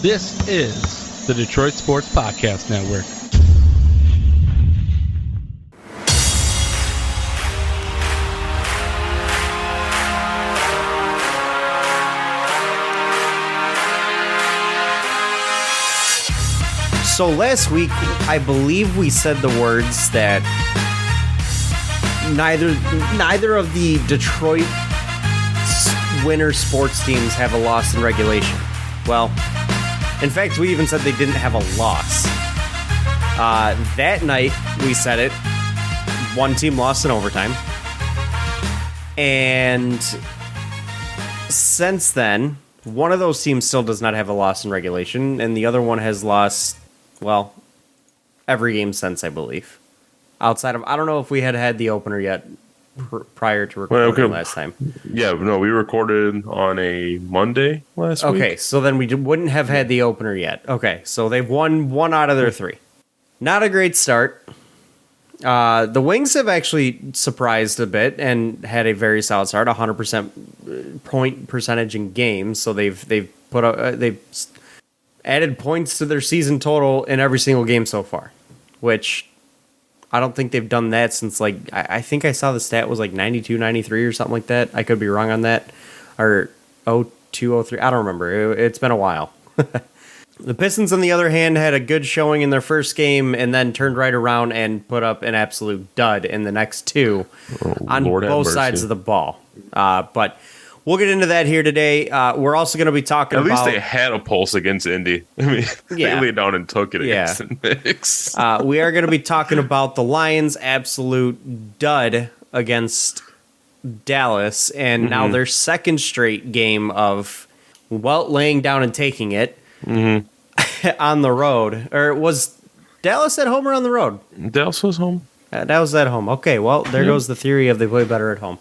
This is the Detroit Sports Podcast Network. So last week, I believe we said the words that neither of the Detroit winter sports teams have a loss in regulation. Well, in fact, we even said they didn't have a loss. That night, we said it. One team lost in overtime. And since then, one of those teams still does not have a loss in regulation, and the other one has lost, well, every game since, I believe. Outside of, I don't know if we had the opener yet prior to recording last time. Yeah, no, we recorded on a Monday last week. Okay, so then we wouldn't have had the opener yet. Okay, so they've won one out of their three. Not a great start. The Wings have actually surprised a bit and had a very solid start, 100% point percentage in games. So they've added points to their season total in every single game so far, which I don't think they've done that since, like, I think I saw the stat was like 92, 93 or something like that. I could be wrong on that. Or 02, 03. I don't remember. It's been a while. The Pistons, on the other hand, had a good showing in their first game and then turned right around and put up an absolute dud in the next two on both sides of the ball. But we'll get into that here today. We're also going to be talking about... At least they had a pulse against Indy. I mean, they laid down and took it against the Knicks. We are going to be talking about the Lions' absolute dud against Dallas, and now their second straight game of, well, laying down and taking it on the road. Or was Dallas at home or on the road? Dallas was home. That was at home. Okay, well, there goes the theory of they play better at home.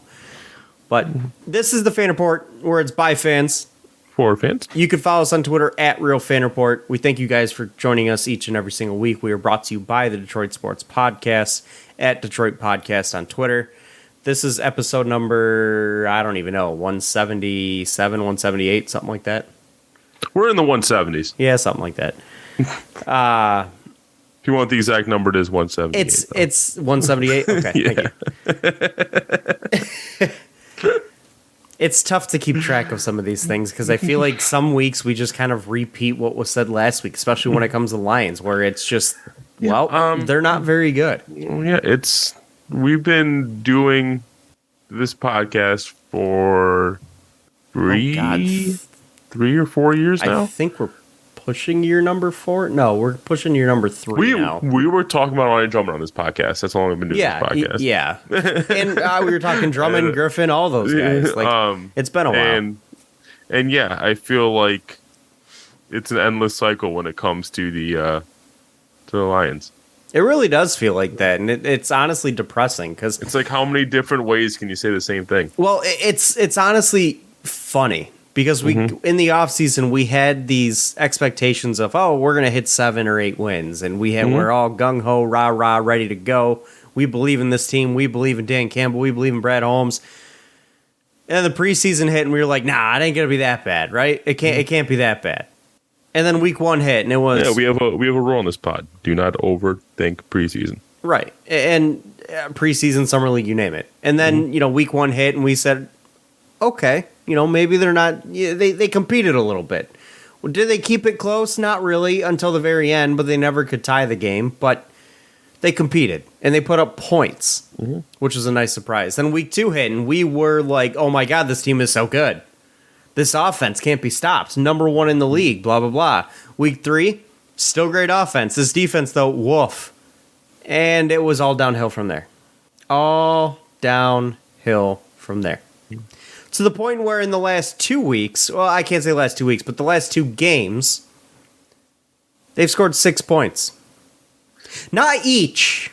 But this is the Fan Report, where it's by fans. For fans. You can follow us on Twitter at RealFanReport. We thank you guys for joining us each and every single week. We are brought to you by the Detroit Sports Podcast at Detroit Podcast on Twitter. This is episode number, I don't even know, 177, 178, something like that. We're in the 170s. Yeah, something like that. If you want the exact number, it is 178. It's 178? Okay, thank you. It's tough to keep track of some of these things because I feel like some weeks we just kind of repeat what was said last week, especially when it comes to Lions, where it's just, they're not very good. Yeah, we've been doing this podcast for three or 4 years now. I think we're pushing year number 4. No, we're pushing year number 3 now. We were talking about Ronnie Drummond on this podcast. That's how long we've been doing this podcast. Yeah. And we were talking Drummond, Griffin, all those guys. Like, it's been a while. And yeah, I feel like it's an endless cycle when it comes to the Lions. It really does feel like that, and it's honestly depressing because it's like, how many different ways can you say the same thing? Well, it's honestly funny. Because we in the offseason, we had these expectations of, we're going to hit 7 or 8 wins. And we're all gung-ho, rah-rah, ready to go. We believe in this team. We believe in Dan Campbell. We believe in Brad Holmes. And the preseason hit, and we were like, nah, it ain't going to be that bad, right? It can't be that bad. And then week 1 hit, and it was... Yeah, we have a rule on this pod. Do not overthink preseason. Right. And preseason, summer league, you name it. And then, week 1 hit, and we said, okay... maybe they're not... They competed a little bit. Well, did they keep it close? Not really until the very end, but they never could tie the game. But they competed, and they put up points, which was a nice surprise. Then week 2 hit, and we were like, oh my God, this team is so good. This offense can't be stopped. Number 1 in the league, blah, blah, blah. Week 3, still great offense. This defense, though, woof. And it was all downhill from there. All downhill from there. To the point where in the last 2 weeks, well, I can't say last 2 weeks, but the last 2 games, they've scored 6 points. Not each.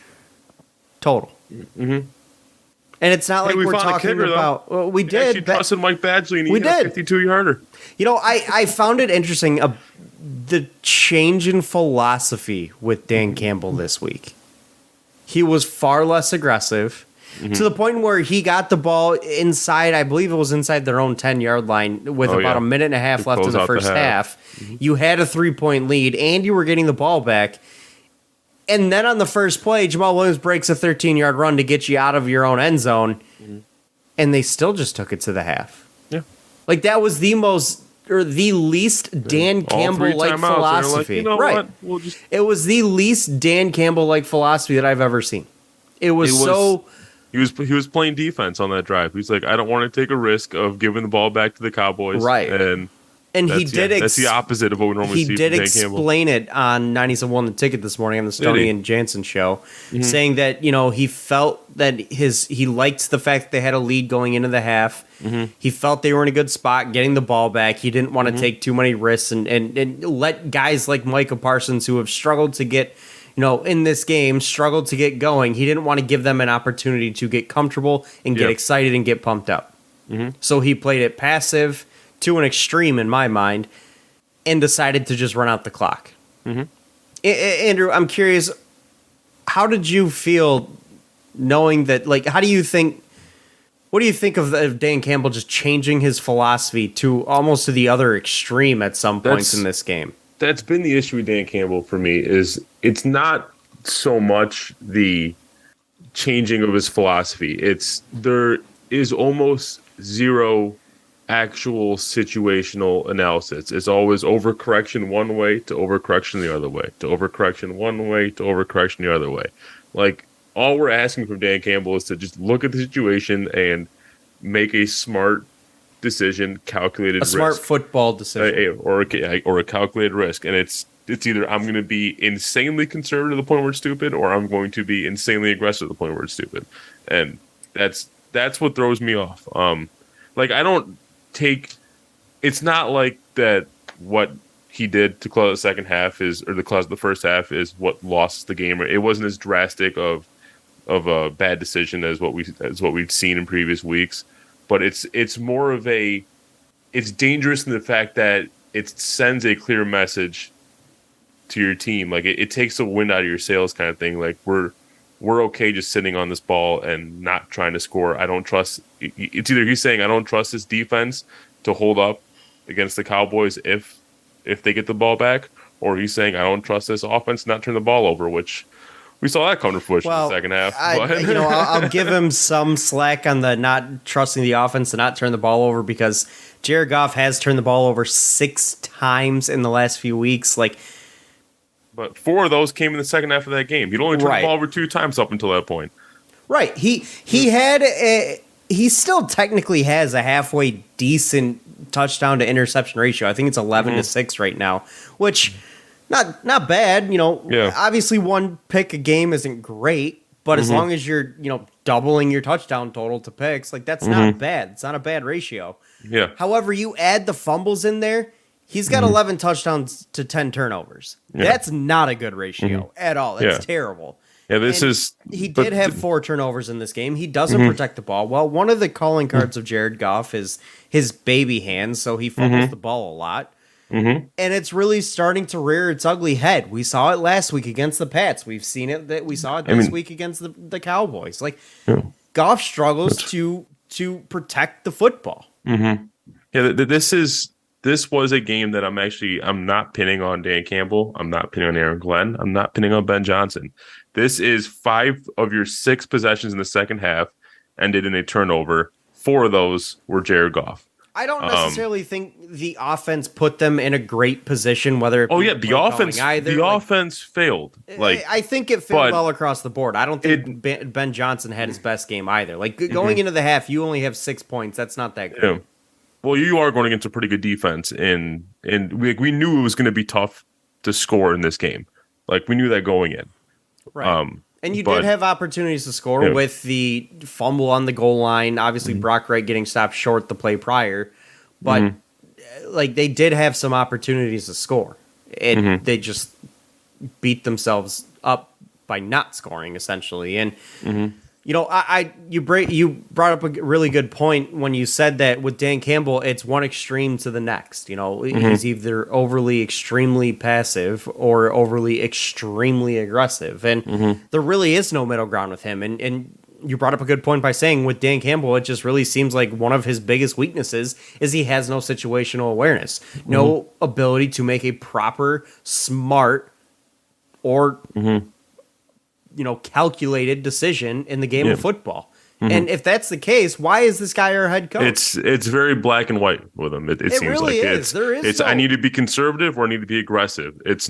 Total. And it's not like we're talking about... Well, we did. Actually trusted Mike Badgley, and he hit a 52-yarder. I found it interesting, the change in philosophy with Dan Campbell this week. He was far less aggressive. to the point where he got the ball inside, I believe it was inside their own 10-yard line with about a minute and a half left in the first half. You had a 3-point lead, and you were getting the ball back. And then on the first play, Jamal Williams breaks a 13-yard run to get you out of your own end zone, and they still just took it to the half. Yeah. Like, that was the least Dan Campbell-like philosophy. What? It was the least Dan Campbell-like philosophy that I've ever seen. It was so... He was playing defense on that drive. He's like, I don't want to take a risk of giving the ball back to the Cowboys. Right. And he did... that's the opposite of what we normally see from Dan Campbell. He did explain it on 97.1 The Ticket this morning on the Stoney and Jansen show, saying that, he felt that he liked the fact that they had a lead going into the half. He felt they were in a good spot getting the ball back. He didn't want to take too many risks and let guys like Micah Parsons, who have struggled to get, in this game, struggled to get going. He didn't want to give them an opportunity to get comfortable and get excited and get pumped up. So he played it passive to an extreme in my mind and decided to just run out the clock. Andrew, I'm curious, how did you feel knowing that, what do you think of Dan Campbell just changing his philosophy to almost to the other extreme at some points in this game? That's been the issue with Dan Campbell for me, is it's not so much the changing of his philosophy. There is almost zero actual situational analysis. It's always overcorrection one way to overcorrection the other way, to overcorrection one way to overcorrection the other way. Like, all we're asking from Dan Campbell is to just look at the situation and make a smart decision, calculated risk. Smart football decision. Or a calculated risk. And it's either I'm going to be insanely conservative to the point where it's stupid, or I'm going to be insanely aggressive to the point where it's stupid. And that's what throws me off. I don't take... It's not like that what he did to close the second half to close the first half is what lost the game. It wasn't as drastic of a bad decision as what we've seen in previous weeks. But it's more of it's dangerous in the fact that it sends a clear message to your team. Like, it takes the wind out of your sails kind of thing. Like, we're okay just sitting on this ball and not trying to score. I don't trust. It's either he's saying I don't trust this defense to hold up against the Cowboys if they get the ball back, or he's saying I don't trust this offense to not turn the ball over, which we saw that come to fruition in the second half. I'll give him some slack on the not trusting the offense to not turn the ball over, because Jared Goff has turned the ball over 6 times in the last few weeks. But 4 of those came in the second half of that game. He'd only turned the ball over 2 times up until that point. Right. He still technically has a halfway decent touchdown to interception ratio. I think it's 11 to 6 right now, which not bad. Obviously one pick a game isn't great, but as long as you're, doubling your touchdown total to picks, that's not bad. It's not a bad ratio. Yeah. However, you add the fumbles in there, he's got 11 touchdowns to 10 turnovers. Yeah. That's not a good ratio at all. That's terrible. Yeah, He did have 4 turnovers in this game. He doesn't protect the ball. Well, one of the calling cards of Jared Goff is his baby hands, so he fumbles the ball a lot. And it's really starting to rear its ugly head. We saw it last week against the Pats. We saw it this week against the Cowboys. Goff struggles to protect the football. Yeah, this was a game that I'm not pinning on Dan Campbell. I'm not pinning on Aaron Glenn. I'm not pinning on Ben Johnson. This is 5 of your 6 possessions in the second half ended in a turnover. 4 of those were Jared Goff. I don't necessarily think the offense put them in a great position, whether the offense failed. I think it failed all across the board. I don't think Ben Johnson had his best game either. Going into the half, you only have 6 points. That's not that good. Yeah. Well, you are going against a pretty good defense, and we knew it was going to be tough to score in this game. We knew that going in. Right. And you did have opportunities to score with the fumble on the goal line. Obviously, Brock Wright getting stopped short the play prior. But, they did have some opportunities to score. And they just beat themselves up by not scoring, essentially. And, you brought up a really good point when you said that with Dan Campbell, it's one extreme to the next. He's either overly extremely passive or overly extremely aggressive, and there really is no middle ground with him. And you brought up a good point by saying with Dan Campbell, it just really seems like one of his biggest weaknesses is he has no situational awareness, no ability to make a proper, smart, or calculated decision in the game of football. And if that's the case, why is this guy our head coach? It's very black and white with him. It seems really like is. There is I need to be conservative or I need to be aggressive. It's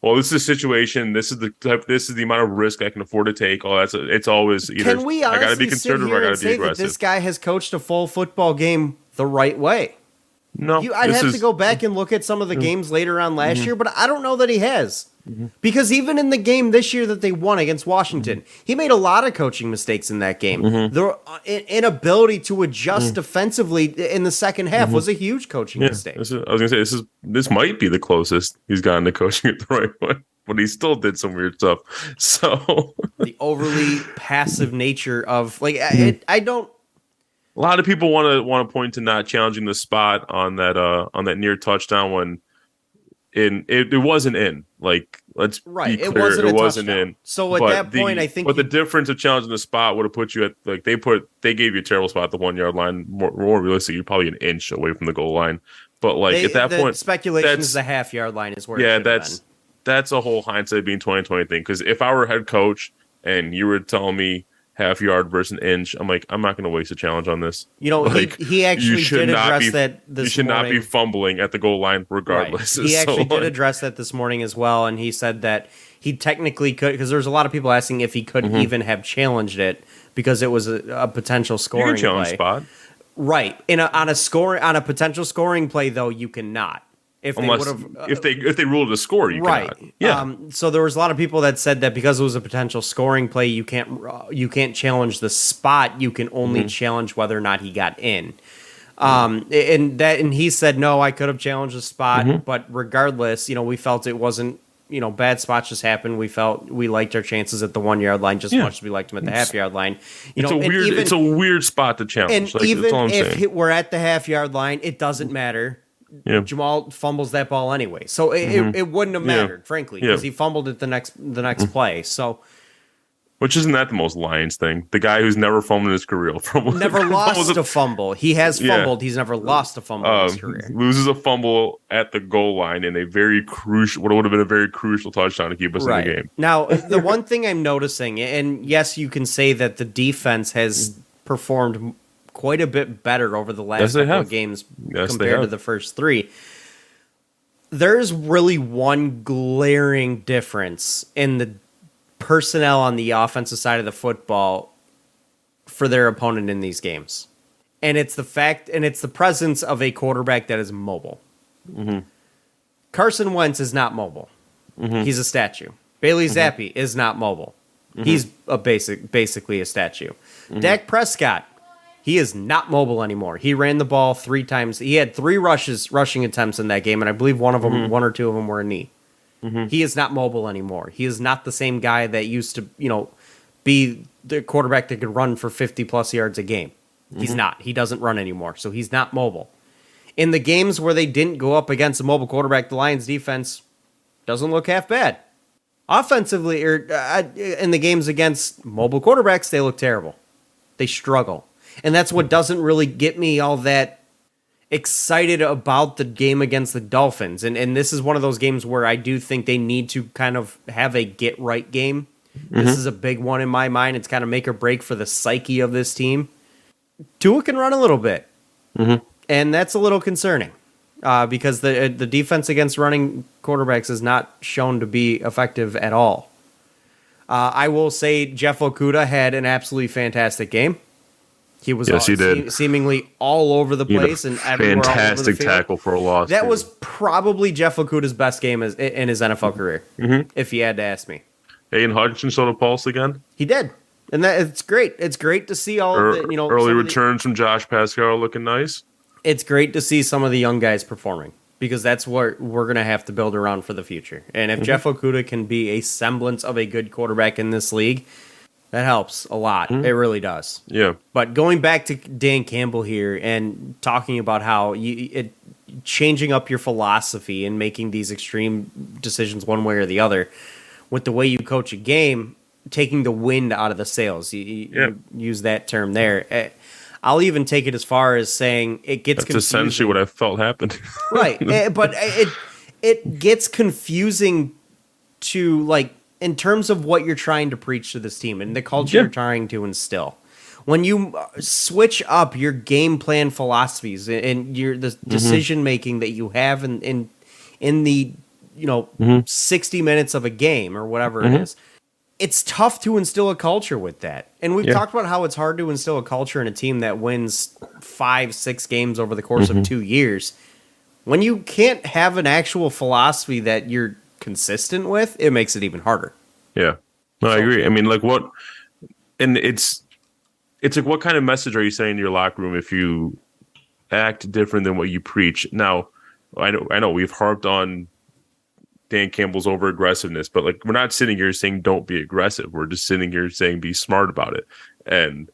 well, this is a situation. This is the amount of risk I can afford to take. It's always either Can we I got to be honestly sit conservative or here I got and to be say that aggressive. this guy has coached a full football game the right way? No, I'd have to go back and look at some of the games later on last year, but I don't know that he has. Because even in the game this year that they won against Washington, he made a lot of coaching mistakes in that game. The inability to adjust defensively in the second half was a huge coaching mistake. I was going to say this might be the closest he's gotten to coaching it the right way, but he still did some weird stuff. So the overly passive nature of I don't. A lot of people want to point to not challenging the spot on that near touchdown when it wasn't in. Like, let's be clear, it wasn't in. So at that point, I think. But the difference of challenging the spot would have put you at they gave you a terrible spot at the 1 yard line. More realistic, you're probably an inch away from the goal line. But at that point, speculation is the half yard line is where. That's a whole hindsight being 2020 thing. Because if I were a head coach and you were telling me half yard versus an inch, I'm like, I'm not going to waste a challenge on this. He actually did address that this morning. You should not be fumbling at the goal line regardless. Right. He actually did address that this morning as well, and he said that he technically could, because there's a lot of people asking if he could even have challenged it because it was a potential scoring play. Challenge spot. Right. On a potential scoring play, though, you cannot. If they ruled a score, you cannot. Yeah. So there was a lot of people that said that because it was a potential scoring play, you can't challenge the spot. You can only challenge whether or not he got in. And he said no, I could have challenged the spot, but regardless, we felt it wasn't. Bad spots just happened. We felt we liked our chances at the 1 yard line just as much as we liked them at the half yard line. It's a weird spot to challenge. And even if we're at the half yard line, it doesn't matter. Yeah. Jamal fumbles that ball anyway, so it wouldn't have mattered, frankly, because he fumbled it the next play. So, which isn't that the most Lions thing? The guy who's never fumbled in his career never lost a fumble. He has fumbled. He's never lost a fumble in his career. Loses a fumble at the goal line in a very crucial, what would have been a very crucial touchdown to keep us in the game. Now, the one thing I'm noticing, and yes, you can say that the defense has performed quite a bit better over the last couple of games compared to the first three. There's really one glaring difference in the personnel on the offensive side of the football for their opponent in these games. And it's the presence of a quarterback that is mobile. Carson Wentz is not mobile. He's a statue. Bailey Zappi is not mobile. He's basically a statue. Dak Prescott, he is not mobile anymore. He ran the ball 3 times. He had 3 rushing attempts in that game, and I believe one or two of them were a knee. He is not mobile anymore. He is not the same guy that used to, be the quarterback that could run for 50-plus yards a game. He's not. He doesn't run anymore, so he's not mobile. In the games where they didn't go up against a mobile quarterback, the Lions' defense doesn't look half bad. Offensively, in the games against mobile quarterbacks, they look terrible. They struggle. And that's what doesn't really get me all that excited about the game against the Dolphins. And this is one of those games where I do think they need to kind of have a get-right game. This is a big one in my mind. It's kind of make or break for the psyche of this team. Tua can run a little bit. And that's a little concerning because the defense against running quarterbacks is not shown to be effective at all. I will say Jeff Okudah had an absolutely fantastic game. He was he did. Seemingly all over the place and everywhere. Fantastic tackle for a loss. That was probably Jeff Okudah's best game in his NFL career, if you had to ask me. Aiden Hutchinson showed a pulse again. He did, and it's great. It's great to see all of the early returns from Josh Pascal looking nice. It's great to see some of the young guys performing because that's what we're going to have to build around for the future. And if Jeff Okudah can be a semblance of a good quarterback in this league, that helps a lot. It really does. Yeah. But going back to Dan Campbell here and talking about how changing up your philosophy and making these extreme decisions one way or the other with the way you coach a game, taking the wind out of the sails. You use that term there. I'll even take it as far as saying it gets That's confusing. essentially what I felt happened. Right. But it gets confusing to, like, in terms of what you're trying to preach to this team and the culture you're trying to instill. When you switch up your game plan philosophies and the decision making that you have in the 60 minutes of a game or whatever it is, it's tough to instill a culture with that. And we've talked about how it's hard to instill a culture in a team that wins 5-6 games over the course of 2 years. When you can't have an actual philosophy that you're consistent with, it makes it even harder. Yeah. No, I agree. I mean, like what, and it's like, what kind of message are you saying to your locker room if you act different than what you preach? Now, I know we've harped on Dan Campbell's over aggressiveness, but like, we're not sitting here saying don't be aggressive. We're just sitting here saying be smart about it. And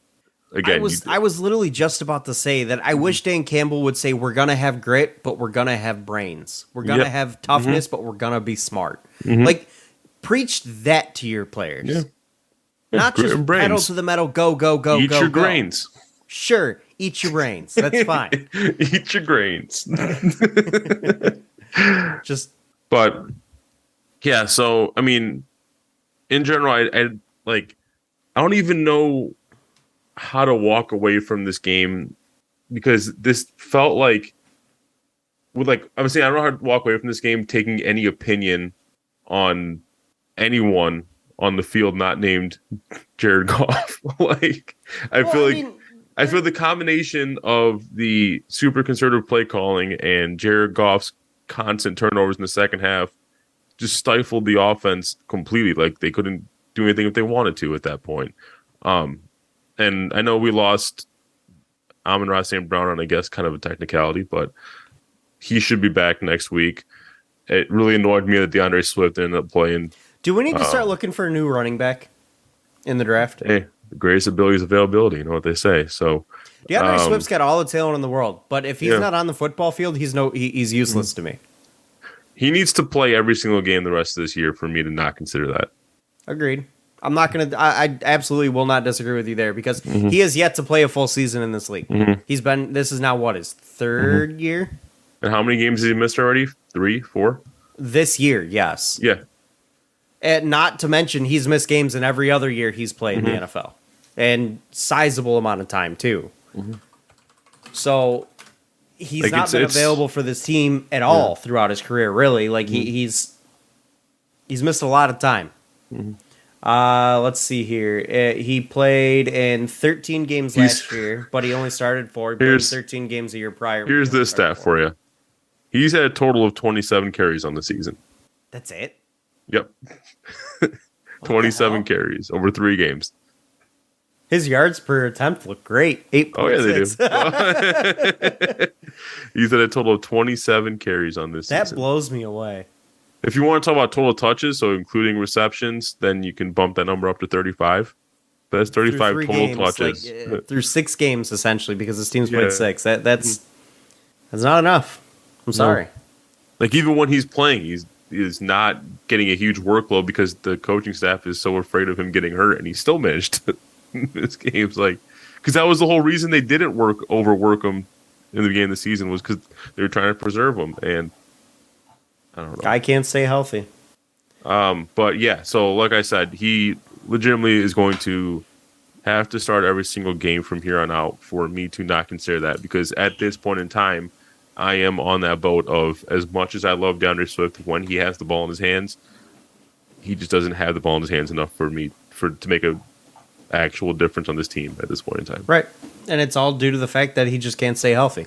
again, I was literally just about to say that I wish Dan Campbell would say we're gonna have grit, but we're gonna have brains. We're gonna have toughness, but we're gonna be smart. Like, preach that to your players. Yeah. Not just pedal to the metal, go, go, go, eat go, your go. grains. Sure, eat your brains. That's fine. Eat your grains. But yeah, so I mean, in general, I don't even know how to walk away from this game, because this felt like, obviously I don't know how to walk away from this game taking any opinion on anyone on the field not named Jared Goff. I feel the combination of the super conservative play calling and Jared Goff's constant turnovers in the second half just stifled the offense completely. Like, they couldn't do anything if they wanted to at that point. And I know we lost Amon-Ra St. Brown on, I guess, kind of a technicality, but he should be back next week. It really annoyed me that DeAndre Swift ended up playing. Do we need to start looking for a new running back in the draft? Hey, the greatest ability is availability. You know what they say. So DeAndre Swift's got all the talent in the world, but if he's not on the football field, he's useless to me. He needs to play every single game the rest of this year for me to not consider that. Agreed. I'm not going to... I absolutely will not disagree with you there, because he has yet to play a full season in this league. This is now, his third year? And how many games has he missed already? 3, 4? This year, yes. Yeah. And not to mention, he's missed games in every other year he's played in the NFL. And sizable amount of time, too. So, he's not been available for this team at all throughout his career, really. Like, he's missed a lot of time. Let's see here. He played in 13 games last year, but he only started 4. He played 13 games a year prior. Here's this stat for you. He's had a total of 27 carries on the season. That's it? Yep. 27 carries over 3 games. His yards per attempt look great. 8.6. Oh, yeah, they do. He's had a total of 27 carries on this season. That blows me away. If you want to talk about total touches, so including receptions, then you can bump that number up to 35. But that's 35 total games, touches. Through 6 games, essentially, because his team's played 6. That's not enough. I'm sorry. Like, even when he's playing, he's not getting a huge workload because the coaching staff is so afraid of him getting hurt, and he still managed to miss games. Like, because that was the whole reason they didn't overwork him in the beginning of the season, was because they were trying to preserve him. And I don't know. Guy can't stay healthy. But yeah, so like I said, he legitimately is going to have to start every single game from here on out for me to not consider that, because at this point in time, I am on that boat of, as much as I love DeAndre Swift, when he has the ball in his hands, he just doesn't have the ball in his hands enough for me to make a actual difference on this team at this point in time. Right. And it's all due to the fact that he just can't stay healthy.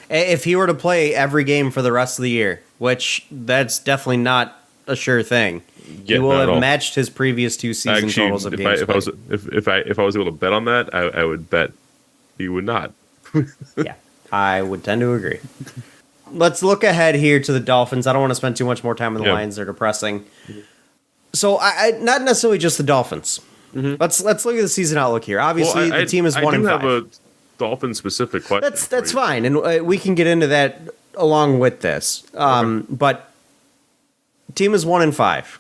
If he were to play every game for the rest of the year, which that's definitely not a sure thing, he will have matched his previous 2 season totals of games. If I was able to bet on that, I would bet he would not. Yeah, I would tend to agree. Let's look ahead here to the Dolphins. I don't want to spend too much more time on the Lions. They're depressing. So, I not necessarily just the Dolphins. Let's look at the season outlook here. Obviously, the team is 1-5. I do have a Dolphin-specific question. That's fine, and we can get into that along with this. But team is 1-5.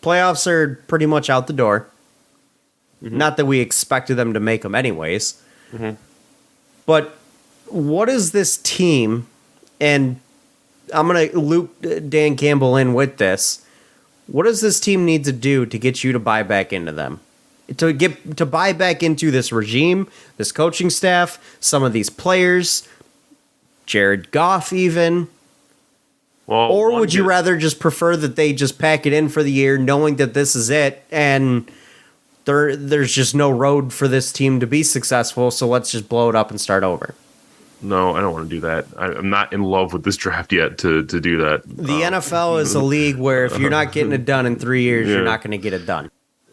Playoffs are pretty much out the door. Not that we expected them to make them anyways. But what is this team, and I'm going to loop Dan Campbell in with this, what does this team need to do to get you to buy back into them? To buy back into this regime, this coaching staff, some of these players, Jared Goff even? Well, or would you rather just prefer that they just pack it in for the year knowing that this is it and there's just no road for this team to be successful, so let's just blow it up and start over? No, I don't want to do that. I'm not in love with this draft yet to do that. The NFL is a league where if you're not getting it done in 3 years, you're not going to get it done.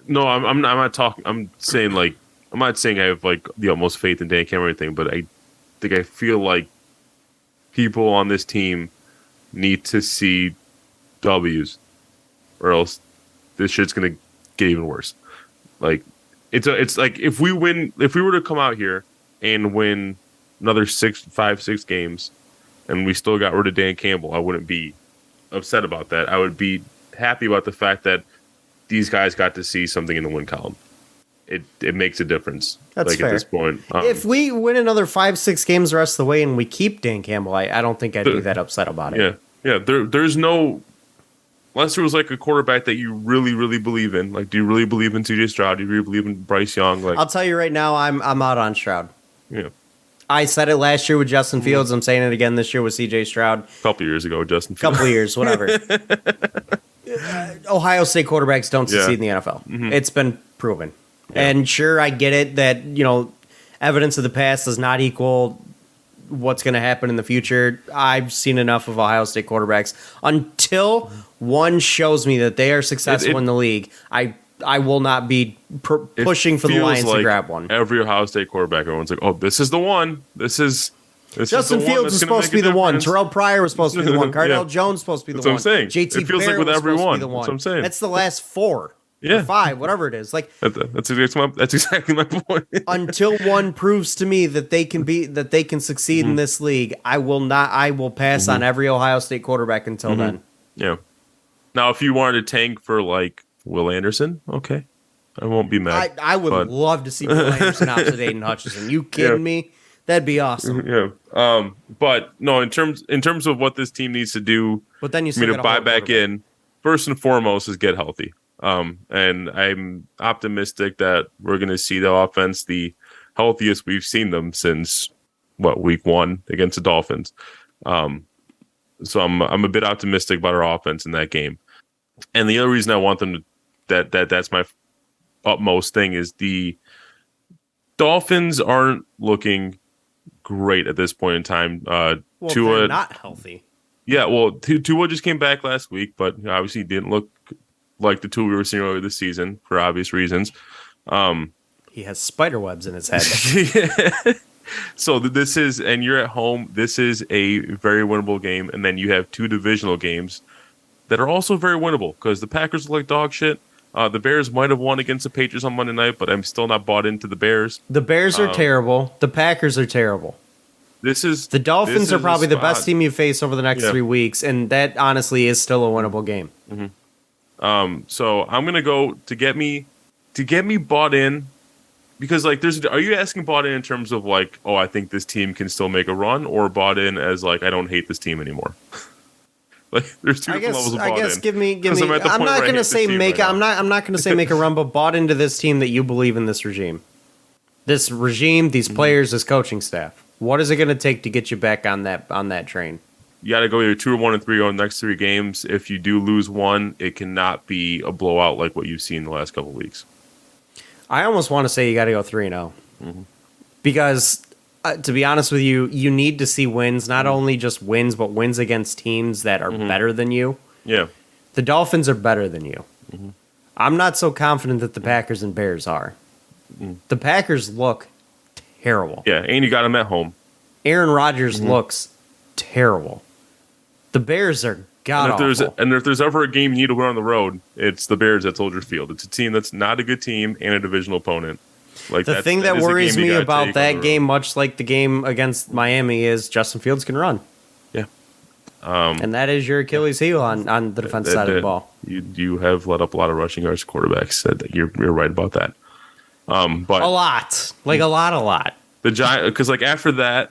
No, I'm not talking. I'm saying like I'm not saying I have like the utmost faith in Dan Cameron or anything, but I feel like people on this team need to see W's, or else this shit's gonna get even worse. Like it's like if we were to come out here and win another 6 games, and we still got rid of Dan Campbell, I wouldn't be upset about that. I would be happy about the fact that these guys got to see something in the win column. It makes a difference. That's like fair. At this point. If we win another 5-6 games the rest of the way and we keep Dan Campbell, I don't think I'd be that upset about it. Yeah. There's no, unless there was like a quarterback that you really, really believe in. Like, do you really believe in CJ Stroud? Do you really believe in Bryce Young? Like, I'll tell you right now, I'm out on Stroud. Yeah. I said it last year with Justin Fields. I'm saying it again this year with CJ Stroud. A couple years ago, Justin Fields. Couple years, whatever. Ohio State quarterbacks don't succeed in the NFL. It's been proven. Yeah. And sure, I get it that, evidence of the past does not equal what's going to happen in the future. I've seen enough of Ohio State quarterbacks. Until one shows me that they are successful in the league, I will not be pushing for the Lions to grab one. Every Ohio State quarterback, everyone's like, oh, this is the one. Justin Fields was supposed to be the one. Terrell Pryor was supposed to be the one. Cardell Jones was supposed to be the one. That's what I'm saying. JT it feels Barrett like with was everyone. supposed to be the one. That's what I'm saying. That's the last 4. Yeah. 5, whatever it is. Like that's exactly my point. Until one proves to me that they can succeed in this league, I will pass on every Ohio State quarterback until then. Yeah. Now, if you wanted to tank for like Will Anderson, okay, I won't be mad. I would love to see Will Anderson opposite Aiden Hutchinson. You kidding me? That'd be awesome. Yeah. But no, in terms of what this team needs to do, but then you for me to buy back in, first and foremost is get healthy. And I'm optimistic that we're going to see the offense the healthiest we've seen them since week 1 against the Dolphins. So I'm a bit optimistic about our offense in that game. And the other reason I want them to that's my utmost thing is the Dolphins aren't looking great at this point in time. Tua, they're not healthy. Yeah, well, Tua just came back last week, but obviously didn't look like the Tua we were seeing earlier this season for obvious reasons. He has spider webs in his head. So and you're at home. This is a very winnable game, and then you have 2 divisional games that are also very winnable because the Packers look like dog shit. The Bears might have won against the Patriots on Monday night, but I'm still not bought into the Bears. The Bears are terrible. The Packers are terrible. The Dolphins are probably the best team you face over the next 3 weeks, and that honestly is still a winnable game. So I'm gonna go to get me bought in, because like are you asking bought in terms of like, oh, I think this team can still make a run, or bought in as like I don't hate this team anymore? Like there's 2 different levels of bought in. I guess give me. I'm not gonna say make. I'm not gonna say make a run, but bought into this team that you believe in this regime, these players, this coaching staff. What is it gonna take to get you back on that train? You got to go either 2-1-3 on the next 3 games. If you do lose one, it cannot be a blowout like what you've seen the last couple of weeks. I almost want to say you got to go 3-0. Because, to be honest with you, you need to see wins, not only just wins, but wins against teams that are better than you. Yeah. The Dolphins are better than you. I'm not so confident that the Packers and Bears are. The Packers look terrible. Yeah, and you got them at home. Aaron Rodgers looks terrible. The Bears are god-awful. And if there's ever a game you need to win on the road, it's the Bears at Soldier Field. It's a team that's not a good team and a divisional opponent. Like the thing that worries me about that game, much like the game against Miami, is Justin Fields can run. Yeah. And that is your Achilles heel on the defensive side of the ball. You have let up a lot of rushing yards to quarterbacks. You're right about that. But a lot, like a lot. the Giants, because like after that,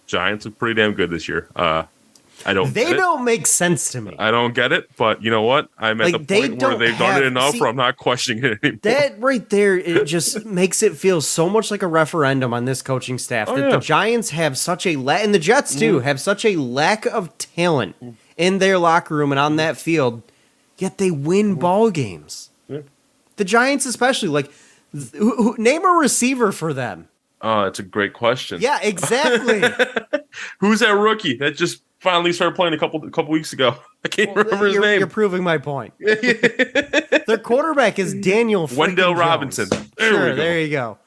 Giants are pretty damn good this year. I don't. They don't make sense to me. I don't get it, but you know what? I'm at Like, the point where they've done it enough where I'm not questioning it anymore. That right there, it just makes it feel so much like a referendum on this coaching staff that the Giants have such a and the Jets too have such a lack of talent in their locker room and on that field, yet they win ball games. Yeah. The Giants, especially, like, name a receiver for them. Oh, that's a great question. Yeah, exactly. Who's that rookie that just finally started playing a couple weeks ago? I can't remember his name. You're proving my point. Their quarterback is Daniel Wendell Jones. Robinson. There you go.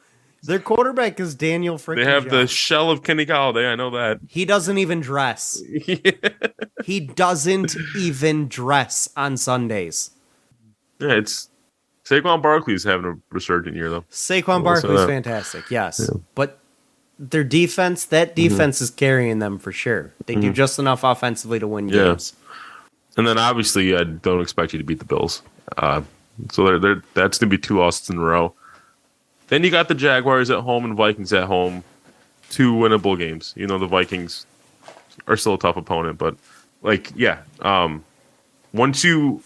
Their quarterback is Daniel freaking They have Jones. the shell of Kenny Galladay. I know that. He doesn't even dress. He doesn't even dress on Sundays. Yeah, it's Saquon Barkley's having a resurgent year though. Saquon Barkley's fantastic, yes. Yeah. But their defense, that defense is carrying them for sure. They do just enough offensively to win games. And then obviously I don't expect you to beat the Bills. So that's going to be 2 losses in a row. Then you got the Jaguars at home and Vikings at home. 2 winnable games. You know, the Vikings are still a tough opponent, but like, once you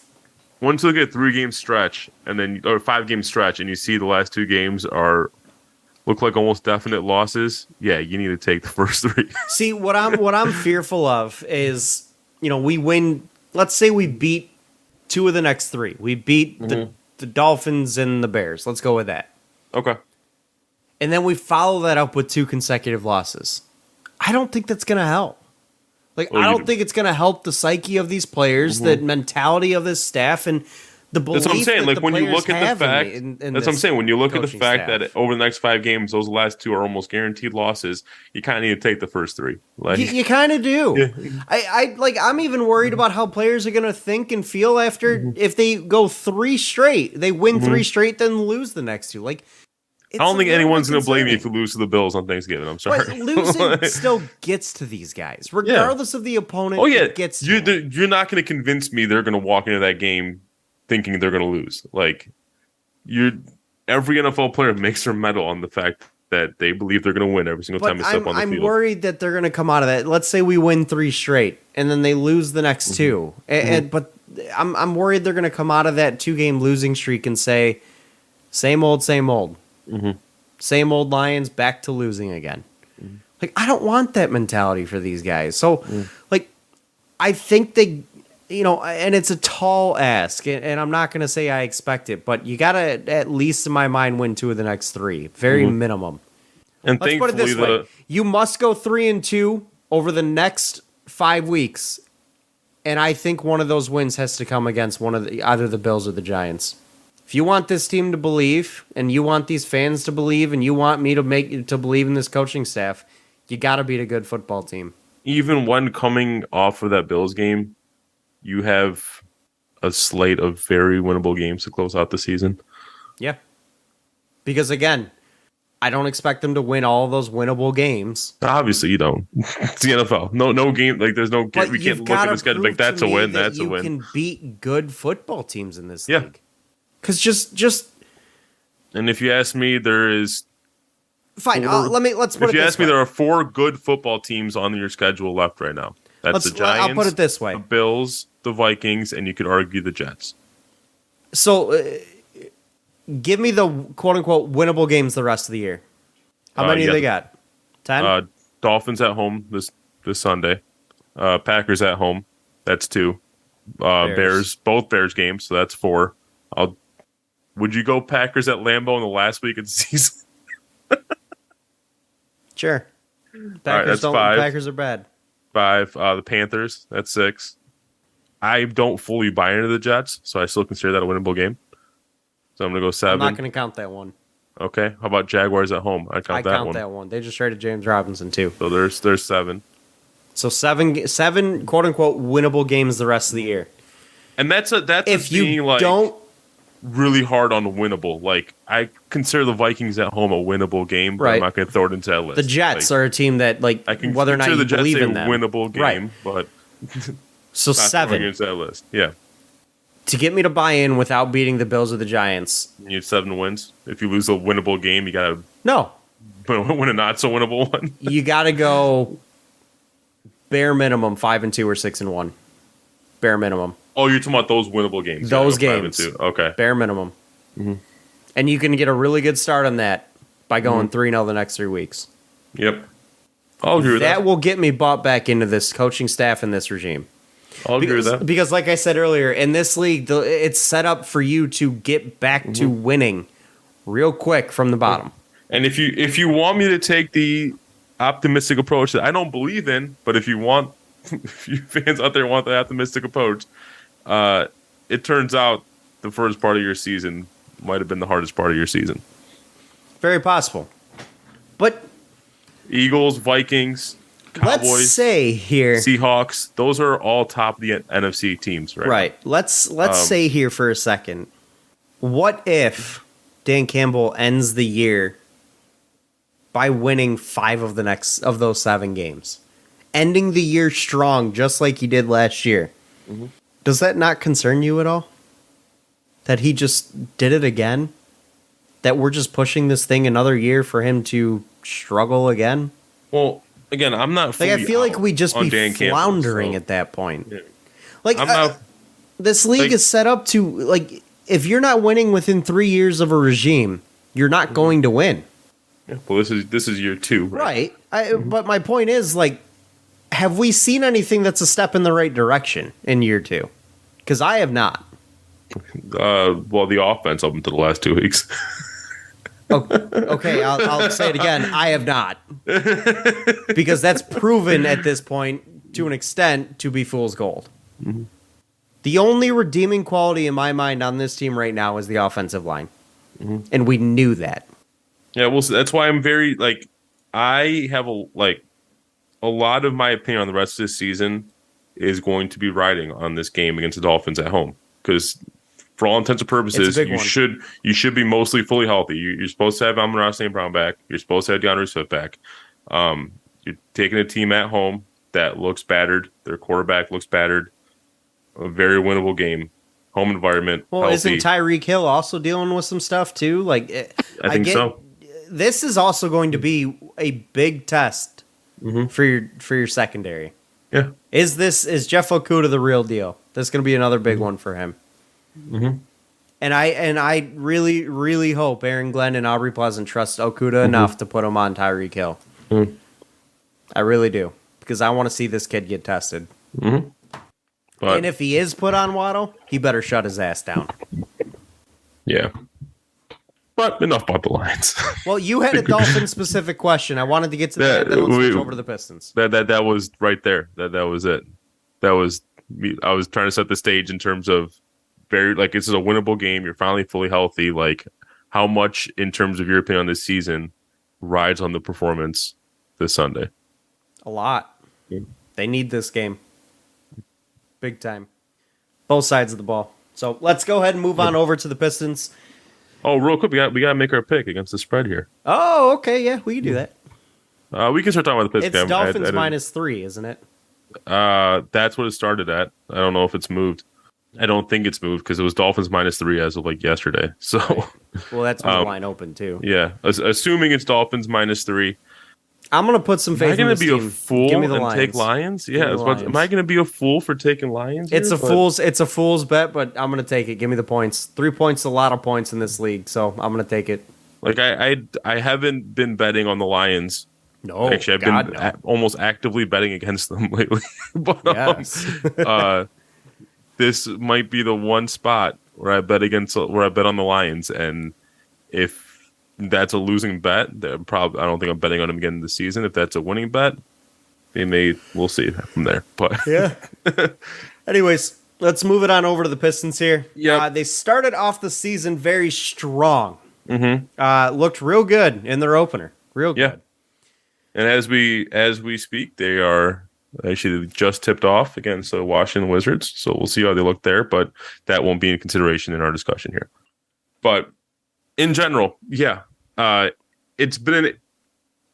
look at a 3-game stretch and then or 5-game stretch and you see the last 2 games look like almost definite losses, you need to take the first 3. See, what I'm fearful of is, we win. Let's say we beat 2 of the next 3. We beat the Dolphins and the Bears. Let's go with that. Okay. And then we follow that up with 2 consecutive losses. I don't think that's going to help. Like, I don't think it's going to help the psyche of these players, the mentality of this staff, and the belief. That's what I'm saying. That like when you look at the fact, that's what I'm saying. When you look at the fact that over the next 5 games, those last 2 are almost guaranteed losses, you kind of need to take the first 3. Like you kind of do. Yeah. I'm even worried about how players are going to think and feel after if they go 3 straight. They win 3 straight, then lose the next 2. Like, I don't think anyone's going to blame you if you lose to the Bills on Thanksgiving. I'm sorry. But losing still gets to these guys, regardless of the opponent. Oh yeah, it gets to them. You're not going to convince me they're going to walk into that game thinking they're going to lose. Like, every NFL player makes their medal on the fact that they believe they're going to win every single time they step on the field. I'm worried that they're going to come out of that. Let's say we win 3 straight, and then they lose the next 2. But I'm worried they're going to come out of that 2-game losing streak and say, same old, same old. Same old Lions, back to losing again. Like, I don't want that mentality for these guys. So, like, I think they, and it's a tall ask, and I'm not going to say I expect it, but you got to, at least in my mind, win 2 of the next 3. Very minimum. And let's put it this way. You must go 3-2 over the next 5 weeks, and I think one of those wins has to come against either the Bills or the Giants. If you want this team to believe, and you want these fans to believe, and you want me to believe in this coaching staff, you got to beat a good football team. Even when coming off of that Bills game, you have a slate of very winnable games to close out the season. Yeah. Because again, I don't expect them to win all of those winnable games. Obviously, you don't. It's the NFL. No game. Like, there's no game. We can't look at the schedule like that's a win. That's a win. You can beat good football teams in this league. Because just. And if you ask me, there is. Fine. Let's put it this way. If you ask me, there are 4 good football teams on your schedule left right now. That's the Giants. I'll put it this way: the Bills, the Vikings, and you could argue the Jets. So, give me the quote unquote winnable games the rest of the year. How many do they got? 10. Dolphins at home this Sunday. Packers at home. That's 2. Bears, both Bears games. So that's 4. Would you go Packers at Lambeau in the last week of the season? Sure. That's 5. Packers are bad. 5. The Panthers. That's 6. I don't fully buy into the Jets, so I still consider that a winnable game. So I'm going to go 7. I'm not going to count that one. Okay. How about Jaguars at home? I count that one. They just traded James Robinson too. So there's 7. So 7 quote unquote winnable games the rest of the year. And that's if being you like don't really hard on winnable. Like, I consider the Vikings at home a winnable game, but I'm not going to throw it into that list. The Jets are a team that, like, I can whether or not you the Jets believe in them, winnable game, but so not 7 against that list. Yeah. to get me to buy in without beating the Bills or the Giants. You need 7 wins. If you lose a winnable game, you got to No. win a not so winnable one. You got to go bare minimum 5-2 or 6-1. Bare minimum. Oh, you're talking about those winnable games. Those Yeah, games. 5-2. Okay. Bare minimum. And you can get a really good start on that by going 3-0 the next 3 weeks. Yep. I'll agree with that. That will get me bought back into this coaching staff and this regime. I'll agree with that. Because like I said earlier, in this league, it's set up for you to get back to winning real quick from the bottom. And if you want me to take the optimistic approach that I don't believe in, but if you fans out there want the optimistic approach, it turns out the first part of your season might have been the hardest part of your season. Very possible. But Eagles, Vikings, Cowboys, let's say here, Seahawks, those are all top of the NFC teams, right? right. Let's say here for a second. What if Dan Campbell ends the year by winning 5 of those 7 games? Ending the year strong, just like he did last year. Does that not concern you at all? That he just did it again? That we're just pushing this thing another year for him to struggle again? Well, again, I'm not fully Like, I feel like we just be Dan Campbell, floundering so- at that point. Yeah. Like, I'm not. this league like- is set up to, like, if you're not winning within 3 years of a regime, you're not going to win. Yeah, well, this is year 2, right? Right. But my point is, like, have we seen anything that's a step in the right direction in year 2? Because I have not. Well, the offense up until the last 2 weeks. Okay, I'll say it again. I have not. Because that's proven at this point, to an extent, to be fool's gold. The only redeeming quality in my mind on this team right now is the offensive line. And we knew that. Yeah, well, so that's why I'm very, like, I have a lot of my opinion on the rest of this season is going to be riding on this game against the Dolphins at home. Because for all intents and purposes, you should be mostly fully healthy. You're supposed to have Amon-Ra St. Brown back. You're supposed to have DeAndre Swift back. You're taking a team at home that looks battered. Their quarterback looks battered. A very winnable game. Home environment. Well, healthy. isn't Tyreek Hill also dealing with some stuff too? Like, I think so. This is also going to be a big test for your secondary. Yeah. Is Jeff Okudah the real deal? That's going to be another big one for him. And I really, really hope Aaron Glenn and Aubrey Pleasant trust Okudah enough to put him on Tyreek Hill. I really do, because I want to see this kid get tested. But, And if he is put on Waddle, he better shut his ass down. yeah. But enough about the Lions. Well, you had a Dolphin-specific question. I wanted to get to that, then let's switch over to the Pistons. That was right there. That was it. That was me. I was trying to set the stage in terms of this is a winnable game. You're finally fully healthy. Like, how much, in terms of your opinion on this season, rides on the performance this Sunday? A lot. Yeah. They need this game. Big time. Both sides of the ball. So let's go ahead and move on over to the Pistons. Oh, real quick, we got to make our pick against the spread here. Oh, okay, yeah, we can do that. We can start talking about the Pistons. It's Dolphins -3, isn't it? That's what it started at. I don't know if it's moved. I don't think it's moved because it was Dolphins -3 as of like yesterday. So, well, that's when the line open too. Yeah, assuming it's Dolphins -3. I'm gonna put some faith. Am I going in to this be team. a fool Give me the and Lions. take Lions? Yeah, Lions. am I going to be a fool for taking Lions? It's here? It's a fool's bet, but I'm gonna take it. Give me the points. 3 points, is a lot of points in this league, so I'm gonna take it. Like I haven't been betting on the Lions. No, actually, I've been almost actively betting against them lately. But yes. this might be the one spot where I bet on the Lions, and if that's a losing bet, I don't think I'm betting on them again this season. If that's a winning bet, we'll see from there. But yeah. Anyways, let's move it on over to the Pistons here. Yeah, they started off the season very strong. Looked real good in their opener. Real good. Yeah. And as we speak, they are actually just tipped off against the Washington Wizards. So we'll see how they look there, but that won't be in consideration in our discussion here. But in general, yeah, it's been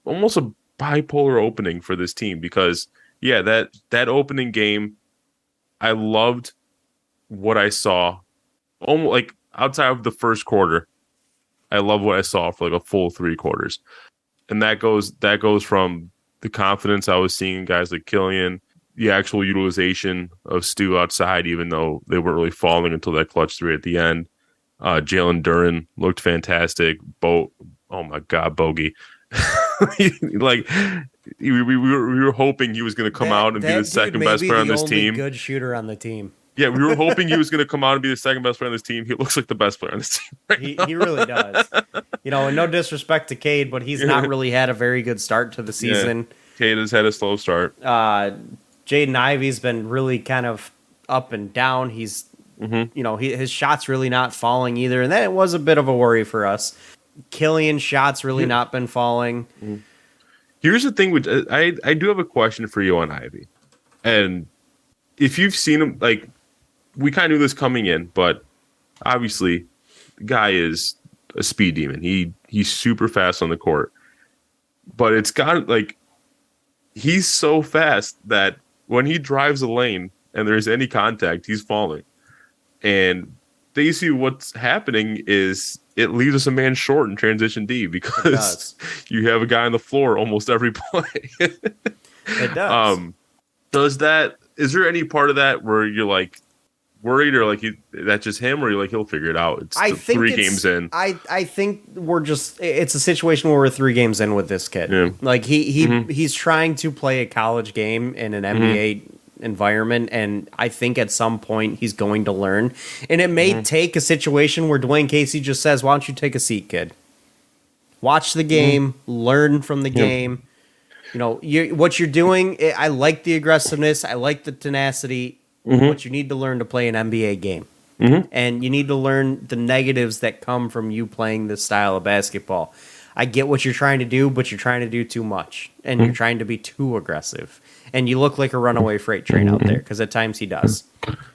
almost a bipolar opening for this team because, yeah, that opening game, I loved what I saw almost like outside of the first quarter, I love what I saw for like a full 3 quarters. And that goes from the confidence I was seeing in guys like Killian, the actual utilization of Stu outside, even though they weren't really falling until that clutch 3 at the end. Jalen Duren looked fantastic. Oh my God, Bogey. Like we were hoping he was going to come out and be the second best player on this team. Good shooter on the team. Yeah, we were hoping he was going to come out and be the second best player on this team. He looks like the best player on this team. Right he really does. And no disrespect to Cade, but he's not really had a very good start to the season. Yeah. Cade has had a slow start. Jaden Ivey's been really kind of up and down. He's, his shot's really not falling either, and that was a bit of a worry for us. Killian's shot's really not been falling. Here's the thing, which I do have a question for you on Ivey, and if you've seen him, like we kind of knew this coming in, but obviously the guy is a speed demon. He's super fast on the court, but it's got like he's so fast that when he drives a lane and there's any contact, he's falling. And basically what's happening is it leaves us a man short in transition D because you have a guy on the floor almost every play. It does. Is there any part of that where you're like worried or like that's just him, or you're like he'll figure it out? It's 3 games in. I think it's a situation where we're 3 games in with this kid. Yeah. Like he's trying to play a college game in an NBA environment, and I think at some point he's going to learn. And it may take a situation where Dwayne Casey just says, "Why don't you take a seat, kid? Watch the game, learn from the game." What you're doing, I like the aggressiveness. I like the tenacity. But you need to learn to play an NBA game. And you need to learn the negatives that come from you playing this style of basketball. I get what you're trying to do, but you're trying to do too much. And you're trying to be too aggressive. And you look like a runaway freight train out there, because at times he does.